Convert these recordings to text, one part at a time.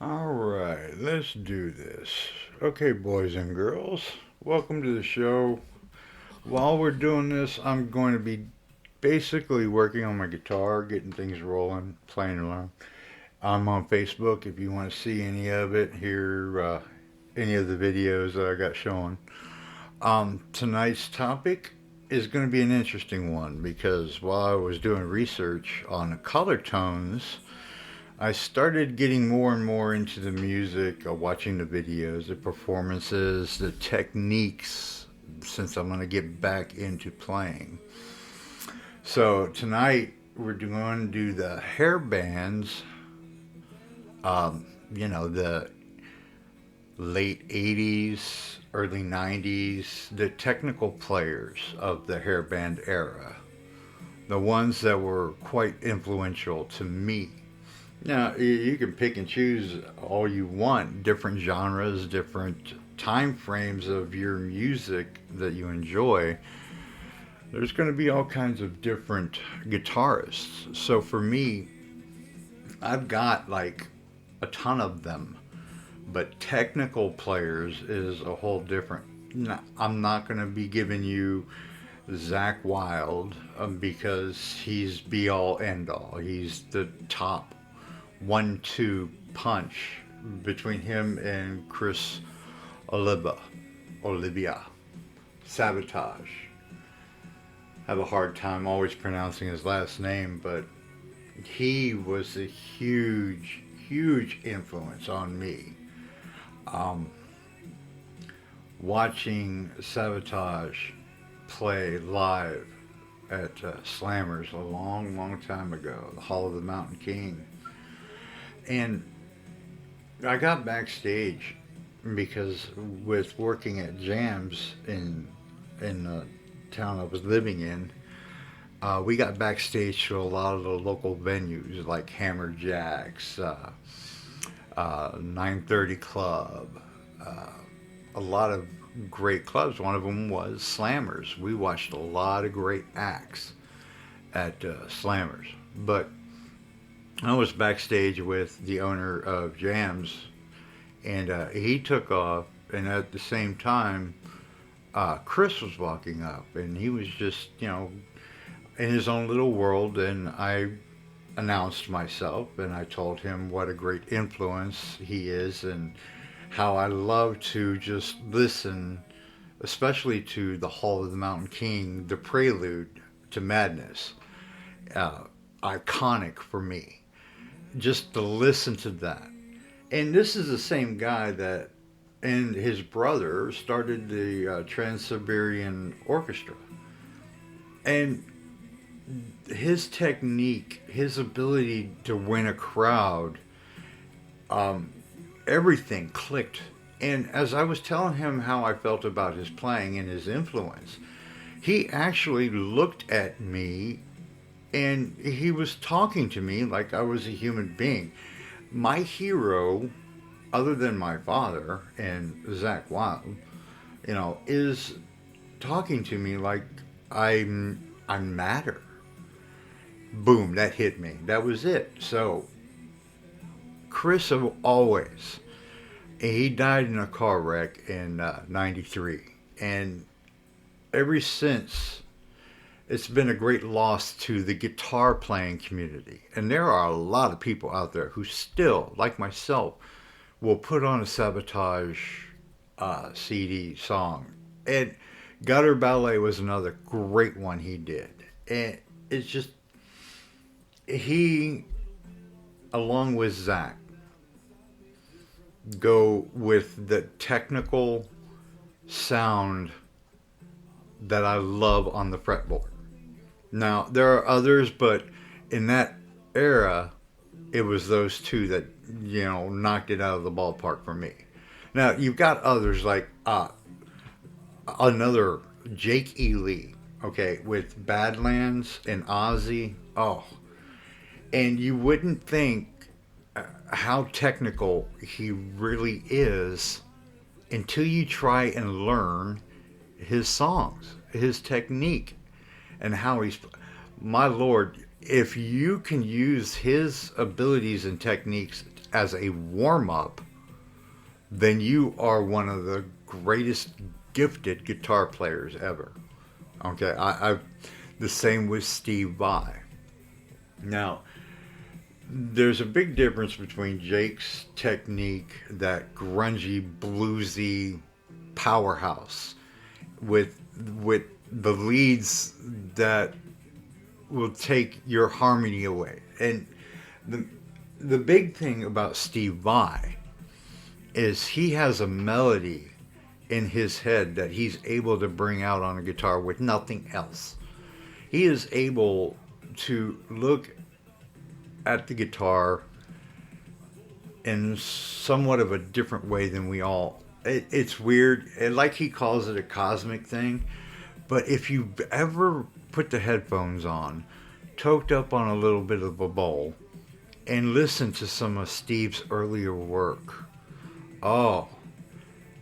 All right, let's do this. Okay, boys and girls, welcome to the show. While we're doing this, I'm going to be basically working on my guitar, getting things rolling, playing around. I'm on Facebook if you want to see any of it, hear any of the videos that I got showing. Tonight's topic is going to be an interesting one because while I was doing research on the color tones, I started getting more and more into the music, watching the videos, the performances, the techniques, since I'm going to get back into playing. So tonight we're going to do the hair bands, the late 80s, early 90s, the technical players of the hair band era, the ones that were quite influential to me. Now, you can pick and choose all you want, different genres, different time frames of your music that you enjoy. There's going to be all kinds of different guitarists. So for me, I've got like a ton of them, but technical players is a whole different. I'm not going to be giving you Zach Wild because he's be all end all. He's the top 1-2 punch between him and Chris Olivia. Sabotage. Have a hard time always pronouncing his last name, but he was a huge influence on me. Um, Watching Sabotage play live at Slammers a long time ago, the Hall of the Mountain King. And I got backstage because with working at jams in the town I was living in, we got backstage to a lot of the local venues like Hammer Jacks, 930 Club, uh, a lot of great clubs. One of them was Slammers. We watched a lot of great acts at Slammers. But I was backstage with the owner of Jams, and he took off, and at the same time, Chris was walking up, and he was just, in his own little world, and I announced myself, and I told him what a great influence he is, and how I love to just listen, especially to the Hall of the Mountain King, the prelude to Madness. Uh, Iconic for me just to listen to that. And this is the same guy that and his brother started the Trans-Siberian Orchestra. And his technique, his ability to win a crowd, um, everything clicked. And as I was telling him how I felt about his playing and his influence, he actually looked at me and he was talking to me like I was a human being. My hero, other than my father and Zach Wild, is talking to me like I matter. Boom, that hit me. That was it. So Chris always, he died in a car wreck in '93, and ever since it's been a great loss to the guitar playing community. And there are a lot of people out there who still, like myself, will put on a Sabotage CD song. And Gutter Ballet was another great one he did. And it's just, he, along with Zach, go with the technical sound that I love on the fretboard. Now, there are others, but in that era, it was those two that, knocked it out of the ballpark for me. Now, you've got others like another Jake E. Lee, okay, with Badlands and Ozzy. Oh, and you wouldn't think how technical he really is until you try and learn his songs, his technique, and how he's. My lord, if you can use his abilities and techniques as a warm up, then you are one of the greatest gifted guitar players ever. Okay, I the same with Steve Vai. Now, there's a big difference between Jake's technique, that grungy, bluesy powerhouse, with the leads that will take your harmony away. And the the big thing about Steve Vai is he has a melody in his head that he's able to bring out on a guitar with nothing else. He is able to look at the guitar in somewhat of a different way than we all. It's weird, and like he calls it a cosmic thing. But if you've ever put the headphones on, toked up on a little bit of a bowl, and listened to some of Steve's earlier work, oh,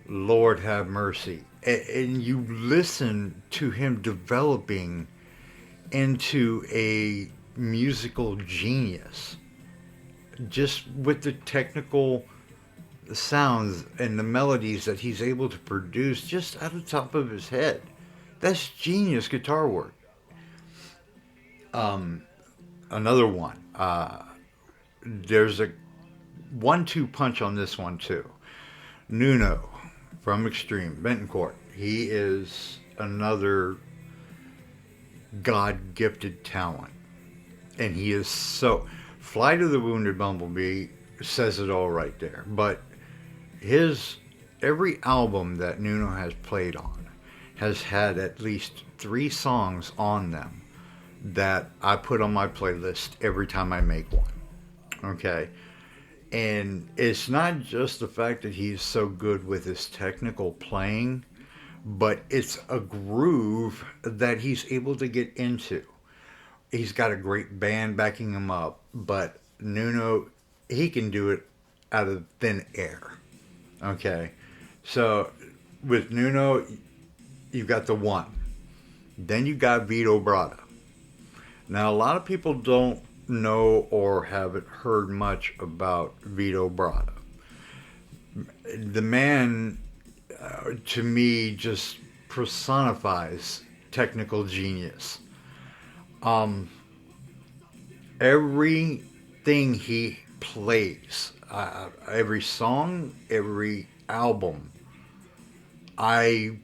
Lord have mercy. And you listen to him developing into a musical genius just with the technical sounds and the melodies that he's able to produce just out of the top of his head. That's genius guitar work. Another one. There's a 1-2 punch on this one too. Nuno from Extreme, Bentoncourt. He is another God-gifted talent. And he is so... Flight of the Wounded Bumblebee says it all right there. But every album that Nuno has played on has had at least 3 songs on them that I put on my playlist every time I make one. Okay? And it's not just the fact that he's so good with his technical playing, but it's a groove that he's able to get into. He's got a great band backing him up, but Nuno, he can do it out of thin air. Okay? So with Nuno, you've got the one. Then you got Vito Bratta. Now, a lot of people don't know or haven't heard much about Vito Bratta. The man, to me, just personifies technical genius. Everything he plays, every song, every album, I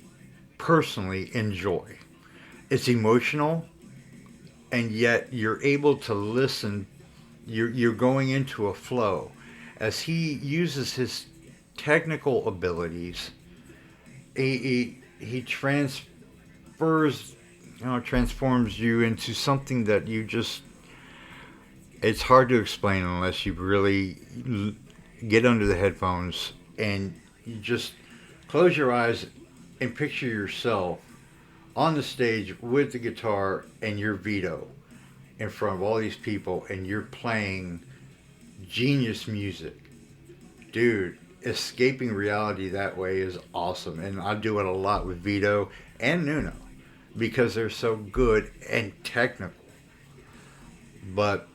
personally enjoy. It's emotional, and yet you're able to listen. You're going into a flow as he uses his technical abilities. He transforms you into something that you just... It's hard to explain unless you really get under the headphones and you just close your eyes and picture yourself on the stage with the guitar and your Vito in front of all these people, and you're playing genius music. Dude, escaping reality that way is awesome. And I do it a lot with Vito and Nuno because they're so good and technical. But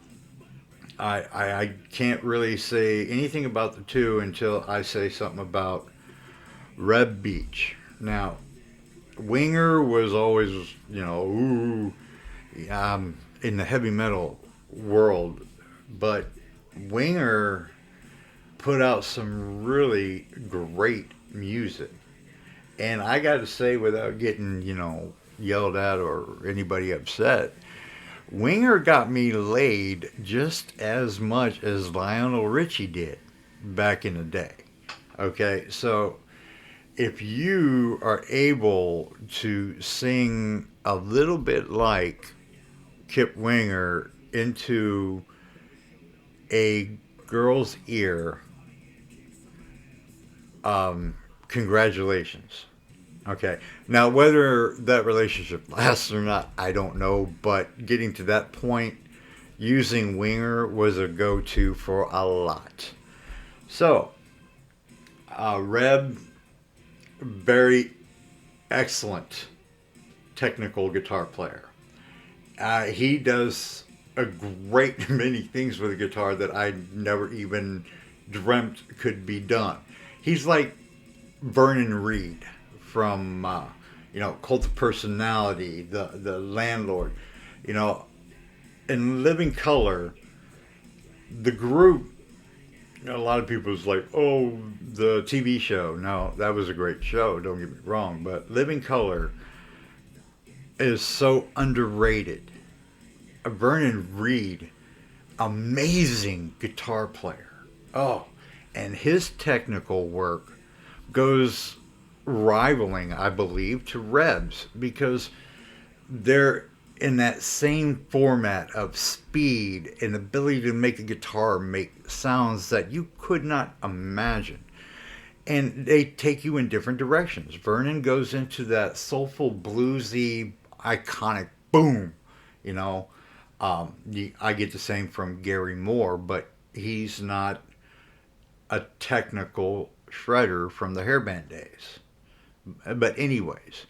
I can't really say anything about the two until I say something about Reb Beach. Now, Winger was always, in the heavy metal world, but Winger put out some really great music. And I got to say, without getting, yelled at or anybody upset, Winger got me laid just as much as Lionel Richie did back in the day. Okay, so if you are able to sing a little bit like Kip Winger into a girl's ear, congratulations. Okay. Now, whether that relationship lasts or not, I don't know. But getting to that point, using Winger was a go-to for a lot. So, Reb, very excellent technical guitar player. He does a great many things with a guitar that I never even dreamt could be done. He's like Vernon Reid from Cult of Personality, the Landlord, you know, in Living Color, the group. A lot of people was like, oh, the TV show. No, that was a great show. Don't get me wrong, but Living Color is so underrated. Vernon Reid, amazing guitar player. Oh, and his technical work goes rivaling, I believe, to Reb's because they're in that same format of speed and ability to make a guitar make sounds that you could not imagine. And they take you in different directions. Vernon goes into that soulful, bluesy, iconic boom, you know. I get the same from Gary Moore, but he's not a technical shredder from the hairband days. But anyways,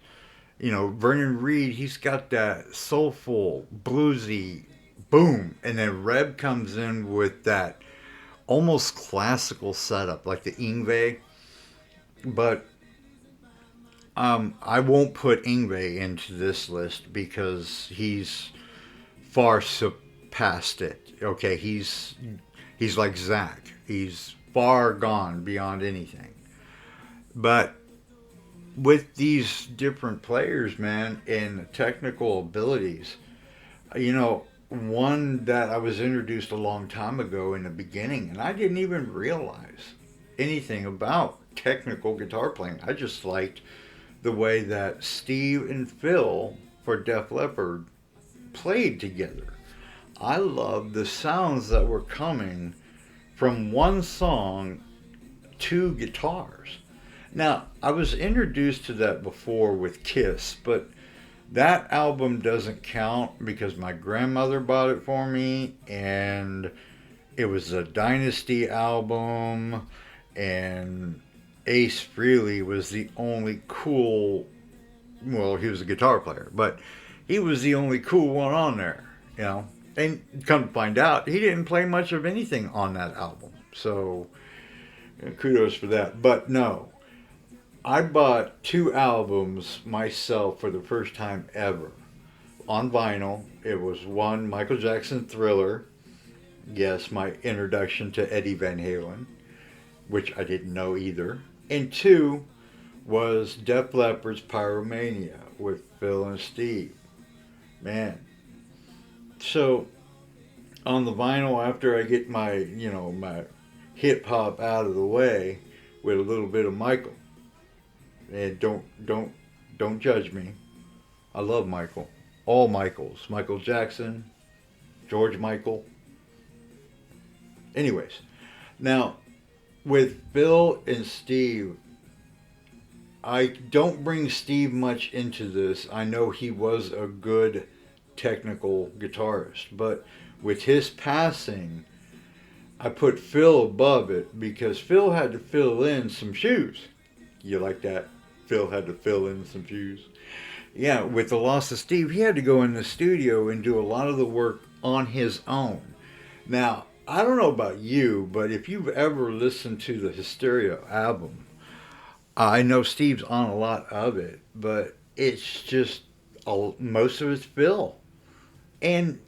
Vernon Reid, he's got that soulful, bluesy boom. And then Reb comes in with that almost classical setup, like the Yngwie. But I won't put Yngwie into this list because he's far surpassed it. Okay, he's like Zach. He's far gone beyond anything. But with these different players, man, and technical abilities, one that I was introduced a long time ago in the beginning, and I didn't even realize anything about technical guitar playing. I just liked the way that Steve and Phil for Def Leppard played together. I loved the sounds that were coming from one song, two guitars. Now, I was introduced to that before with Kiss, but that album doesn't count because my grandmother bought it for me, and it was a Dynasty album, and Ace Frehley was the only cool, well, he was a guitar player, but he was the only cool one on there, And come to find out, he didn't play much of anything on that album. So, kudos for that. But no, I bought two albums myself for the first time ever on vinyl. It was one, Michael Jackson Thriller. Yes, my introduction to Eddie Van Halen, which I didn't know either. And two was Def Leppard's Pyromania with Phil and Steve. Man. So, on the vinyl, after I get my, my hip hop out of the way with a little bit of Michael. And don't judge me. I love Michael. All Michaels. Michael Jackson, George Michael. Anyways, now with Phil and Steve, I don't bring Steve much into this. I know he was a good technical guitarist, but with his passing, I put Phil above it because Phil had to fill in some shoes. You like that? Phil had to fill in some shoes. Yeah, with the loss of Steve, he had to go in the studio and do a lot of the work on his own. Now, I don't know about you, but if you've ever listened to the Hysteria album, I know Steve's on a lot of it, but it's just most of it's Phil. And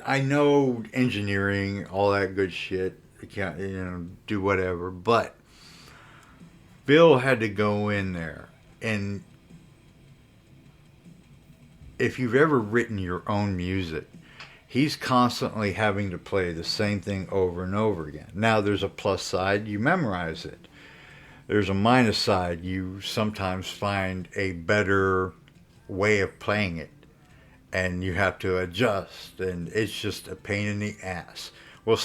I know engineering, all that good shit, you can't, do whatever, but Phil had to go in there. And if you've ever written your own music, he's constantly having to play the same thing over and over again. Now, there's a plus side, you memorize it. There's a minus side, you sometimes find a better way of playing it. And you have to adjust, and it's just a pain in the ass. Well,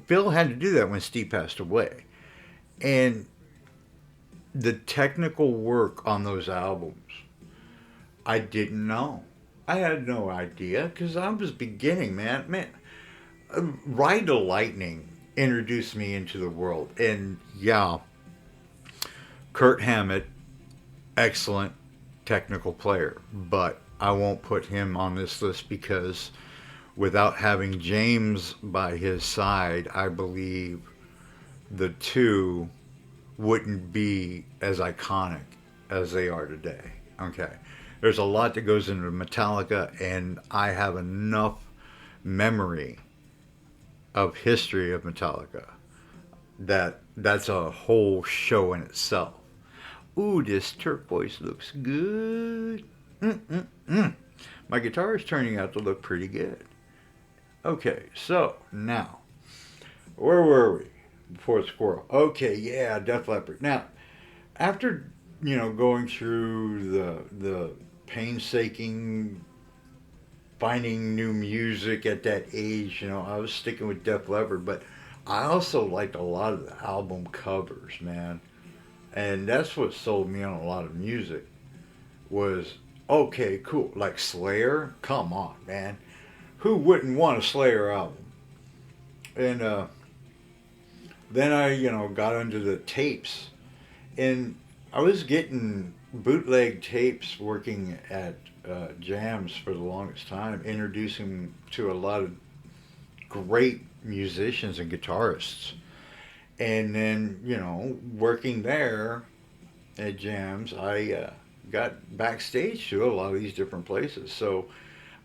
Phil had to do that when Steve passed away. And the technical work on those albums, I didn't know. I had no idea because I was beginning, man. Ride the Lightning introduced me into the world. And yeah, Kurt Hammett, excellent technical player, but I won't put him on this list because Without having James by his side, I believe the two wouldn't be as iconic as they are today. Okay. There's a lot that goes into Metallica, and I have enough memory of history of Metallica that's a whole show in itself. Ooh, this turquoise looks good. Mm-mm-mm. My guitar is turning out to look pretty good. Okay, so now, where were we before Squirrel? Okay, yeah, Def Leppard. Now, after going through the painstaking finding new music at that age, I was sticking with Def Leppard, but I also liked a lot of the album covers, man, and that's what sold me on a lot of music. Was okay, cool, like Slayer. Come on, man, who wouldn't want a Slayer album? And then I, got into the tapes, and I was getting bootleg tapes working at jams for the longest time, introducing to a lot of great musicians and guitarists. And then, working there at jams, I got backstage to a lot of these different places. So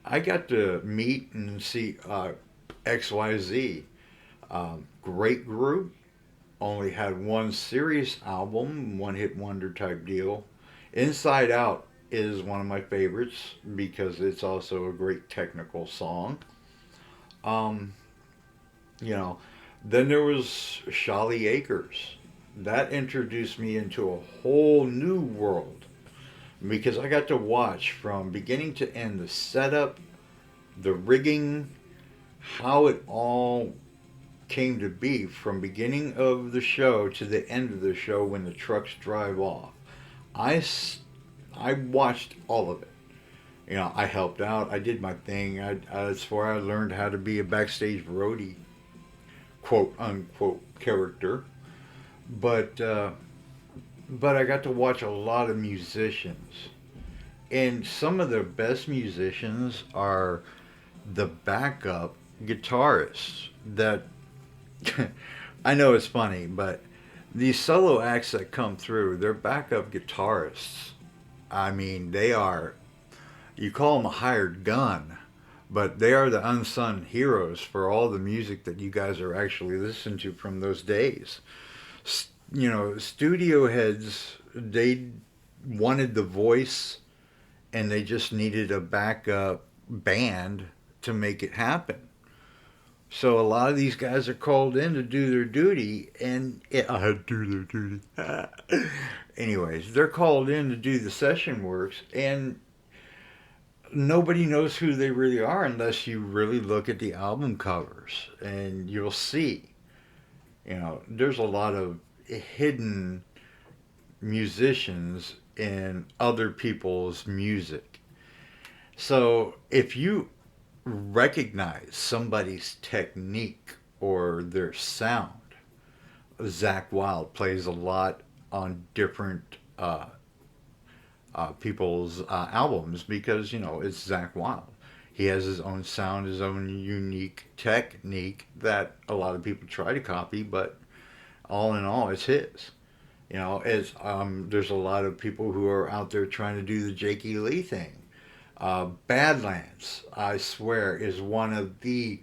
I got to meet and see XYZ. Great group. Only had one serious album, one hit wonder type deal. Inside Out is one of my favorites because it's also a great technical song. Um, you know, then there was Shali Acres. That introduced me into a whole new world because I got to watch from beginning to end the setup, the rigging, how it all came to be from beginning of the show to the end of the show when the trucks drive off. I, I watched all of it. I helped out. I did my thing. That's where I learned how to be a backstage roadie, quote unquote character. But but I got to watch a lot of musicians, and some of the best musicians are the backup guitarists. That I know it's funny, but these solo acts that come through, they're backup guitarists. I mean, they are, you call them a hired gun, but they are the unsung heroes for all the music that you guys are actually listening to from those days. Studio heads, they wanted the voice and they just needed a backup band to make it happen. So a lot of these guys are called in to do their duty, and do their duty. Anyways, they're called in to do the session works, and nobody knows who they really are unless you really look at the album covers, and you'll see. There's a lot of hidden musicians in other people's music. So if you recognize somebody's technique or their sound, Zach Wilde plays a lot on different people's albums because it's Zach Wilde. He has his own sound, his own unique technique that a lot of people try to copy, but all in all, it's his. There's a lot of people who are out there trying to do the Jakey Lee thing. Badlands, I swear, is one of the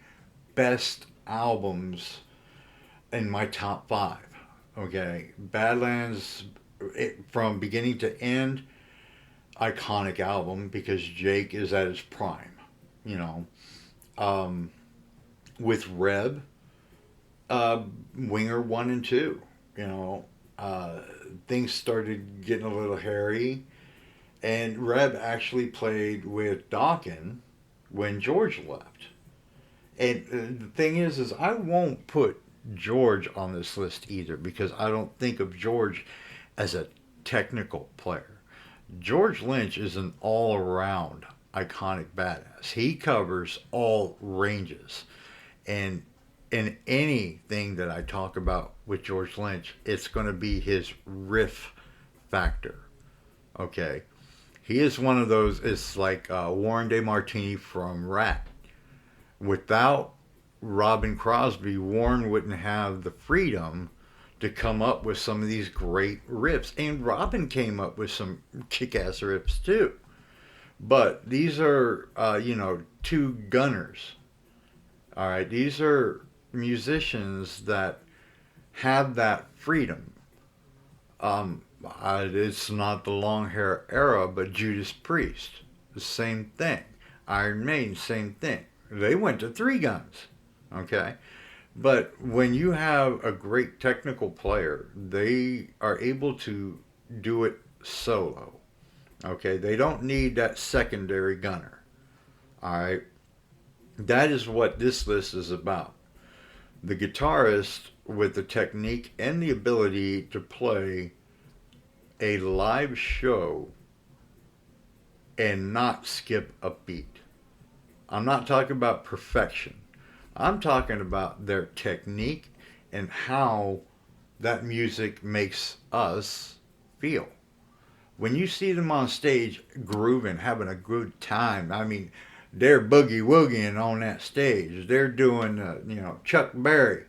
best albums in my top five. Okay, Badlands, from beginning to end, iconic album because Jake is at his prime. You know, with Reb, Winger 1 and 2. Things started getting a little hairy. And Reb actually played with Dokken when George left. And the thing is I won't put George on this list either because I don't think of George as a technical player. George Lynch is an all-around iconic badass. He covers all ranges. And in anything that I talk about with George Lynch, it's going to be his riff factor. Okay? He is one of those, it's like Warren DeMartini from Rat. Without Robin Crosby, Warren wouldn't have the freedom to come up with some of these great riffs. And Robin came up with some kick-ass riffs too. But these are, two gunners. All right, these are musicians that have that freedom. It's not the long hair era, but Judas Priest, the same thing. Iron Maiden, same thing. They went to three guns. Okay, but when you have a great technical player, they are able to do it solo. Okay, they don't need that secondary gunner. All right, that is what this list is about. The guitarist with the technique and the ability to play a live show and not skip a beat. I'm not talking about perfection. I'm talking about their technique and how that music makes us feel. When you see them on stage grooving, having a good time, I mean, they're boogie woogieing on that stage. They're doing, Chuck Berry.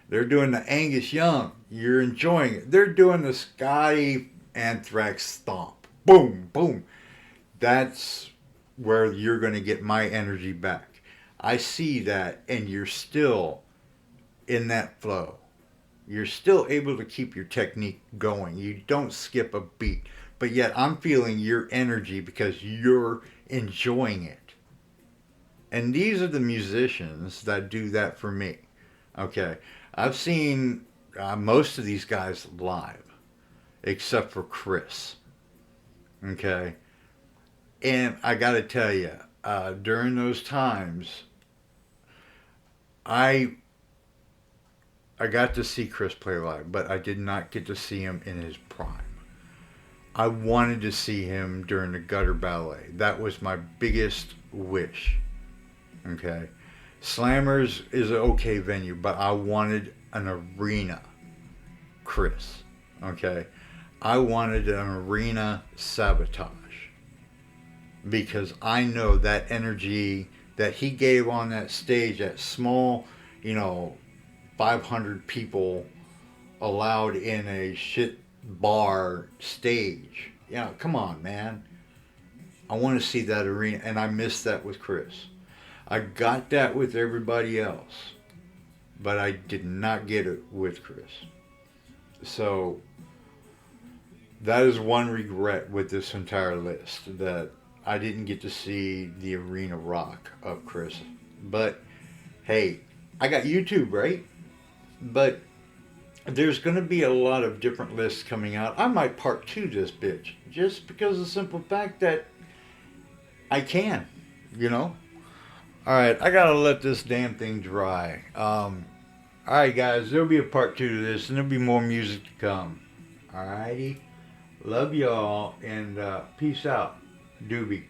They're doing the Angus Young. You're enjoying it. They're doing the Scotty Anthrax stomp. Boom, boom. That's where you're going to get my energy back. I see that, and you're still in that flow. You're still able to keep your technique going. You don't skip a beat. But yet I'm feeling your energy because you're enjoying it. And these are the musicians that do that for me. Okay. I've seen most of these guys live, except for Chris. Okay. And I got to tell you, during those times, I got to see Chris play live, but I did not get to see him in his prime. I wanted to see him during the Gutter Ballet. That was my biggest wish. Okay. Slammers is an okay venue, but I wanted an arena Chris. Okay. I wanted an arena Sabotage. Because I know that energy that he gave on that stage, that small, 500 people allowed in a shit bar stage. Come on, man. I want to see that arena, and I missed that with Chris. I got that with everybody else, but I did not get it with Chris. So that is one regret with this entire list, that I didn't get to see the arena rock of Chris. But hey, I got YouTube, right? But there's going to be a lot of different lists coming out. I might part two this bitch, just because of the simple fact that I can, Alright, I gotta let this damn thing dry. Alright guys, there'll be a part two to this, and there'll be more music to come. Alrighty? Love y'all, and peace out. Doobie.